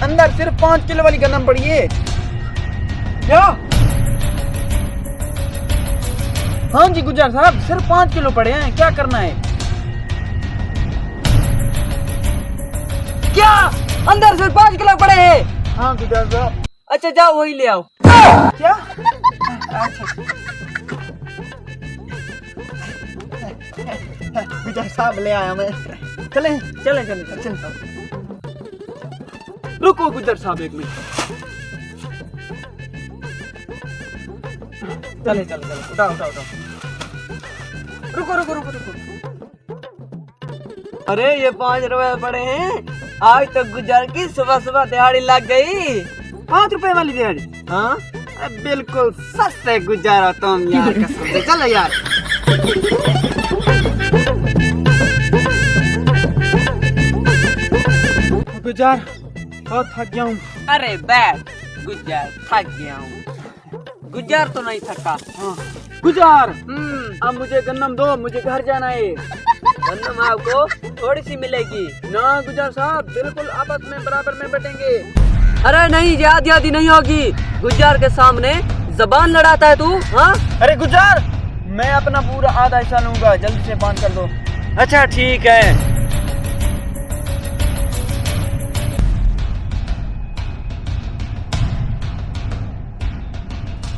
अंदर सिर्फ 5 किलो वाली गंदम पड़ी है। क्या? हाँ जी गुज्जर साहब, सिर्फ 5 किलो पड़े हैं, क्या करना है? क्या अंदर सिर्फ 5 किलो पड़े हैं? हाँ गुज्जर साहब। अच्छा जाओ वही ले आओ। क्या? अच्छा गुज्जर साहब ले आया मैं। चले चले चले चले। रुको गुज्जर साहब एक मिनट। चले चले चले, उठाओ उठाओ उठाओ। रुको रुको रुको रुको। अरे ये 5 रुपए पड़े हैं। आज तो गुज्जर की सुबह सुबह दिहाड़ी लग गई। 5 रुपए वाली दिहाड़ी? हाँ बिल्कुल सस्ते गुज्जर हो तुम यार, कसम से। चलो यार। गुज्जर बहुत थक गया हूँ। अरे बैठ गुज्जर, थक गया हूँ। गुज्जर तो नहीं थका। हाँ। गुज्जर अब मुझे गन्नम दो, मुझे घर जाना है। गन्नम आपको थोड़ी सी मिलेगी। ना गुज्जर साहब, बिल्कुल आपस में बराबर में बटेंगे। अरे नहीं, आधी आधी नहीं होगी। गुज्जर के सामने जबान लड़ाता है तू? हाँ अरे गुज्जर, मैं अपना पूरा आधा हिस्सा लूंगा, जल्दी से बांध कर दो। अच्छा ठीक है।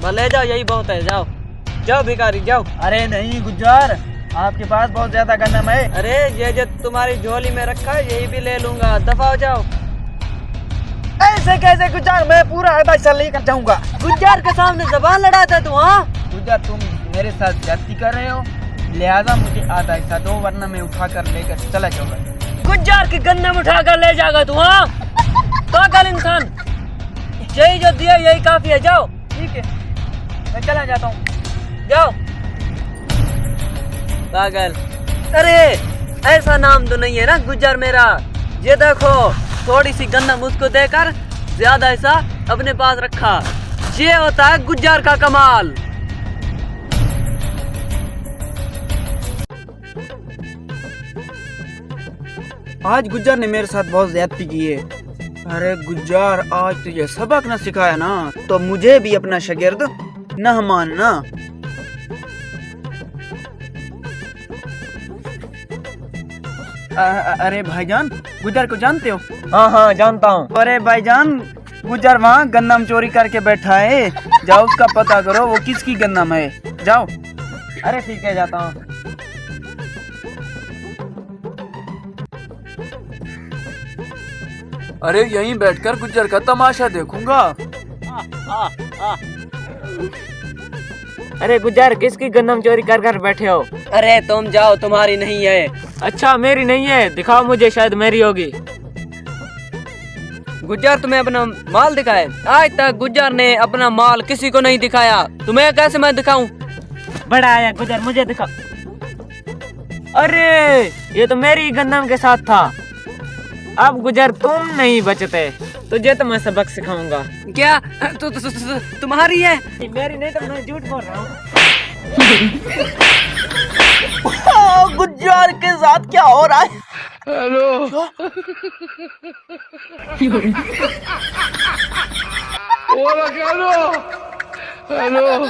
ले जाओ, यही बहुत है। जाओ जाओ भिखारी जाओ। अरे नहीं गुज्जर, आपके पास बहुत ज्यादा गन्नम है। अरे ये जो तुम्हारी झोली में रखा है यही भी ले लूंगा। दफा हो जाओ। ऐसे कैसे गुज्जर, मैं पूरा आधा हिस्सा लेकर जाऊंगा। गुज्जर के सामने जबान लड़ाता है तू? हाँ गुज्जर, तुम मेरे साथ ज्यादती कर रहे हो, लिहाजा मुझे आधा हिस्सा दो, वरना मैं उठा कर लेकर चला जाऊंगा। गुज्जर की गन्नम उठा कर ले जाएगा तू? हाँ पागल इंसान, यही जो दिया यही काफी है। जाओ। ठीक है, मैं चला जाता हूँ। जाओ पागल। अरे ऐसा नाम तो नहीं है ना गुज्जर मेरा। ये देखो, थोड़ी सी गन्नम उसको देकर ज्यादा ऐसा अपने पास रखा। ये होता है गुज्जर का कमाल। आज गुज्जर ने मेरे साथ बहुत ज्यादती की है। अरे गुज्जर, आज तुझे सबक न सिखाया ना, तो मुझे भी अपना शागिर्द न मानना। अरे भाईजान, गुज्जर को जानते हो? हाँ हाँ जानता हूँ। अरे भाईजान, गुज्जर वहाँ गन्नम चोरी करके बैठा है, जाओ उसका पता करो वो किसकी गन्नम है। जाओ। अरे ठीक है, जाता हूँ। अरे यहीं बैठकर गुज्जर का तमाशा देखूंगा। अरे गुज्जर, किसकी गन्नम चोरी कर कर बैठे हो? अरे तुम जाओ, तुम्हारी नहीं है। अच्छा मेरी नहीं है? दिखाओ मुझे, शायद मेरी होगी। गुज्जर तुम्हें अपना माल दिखाए? आज तक गुज्जर ने अपना माल किसी को नहीं दिखाया, तुम्हें कैसे मैं दिखाऊं? बड़ा आया गुज्जर, मुझे दिखा। अरे ये तो मेरी गन्नम के साथ था। अब गुज्जर तुम नहीं बचते, तुझे तो मैं सबक सिखाऊंगा। क्या तुम्हारी है? मेरी नहीं, तो मैं झूठ बोल रहा हूँ। गुज्जर के साथ क्या हो रहा है? Hello hello hello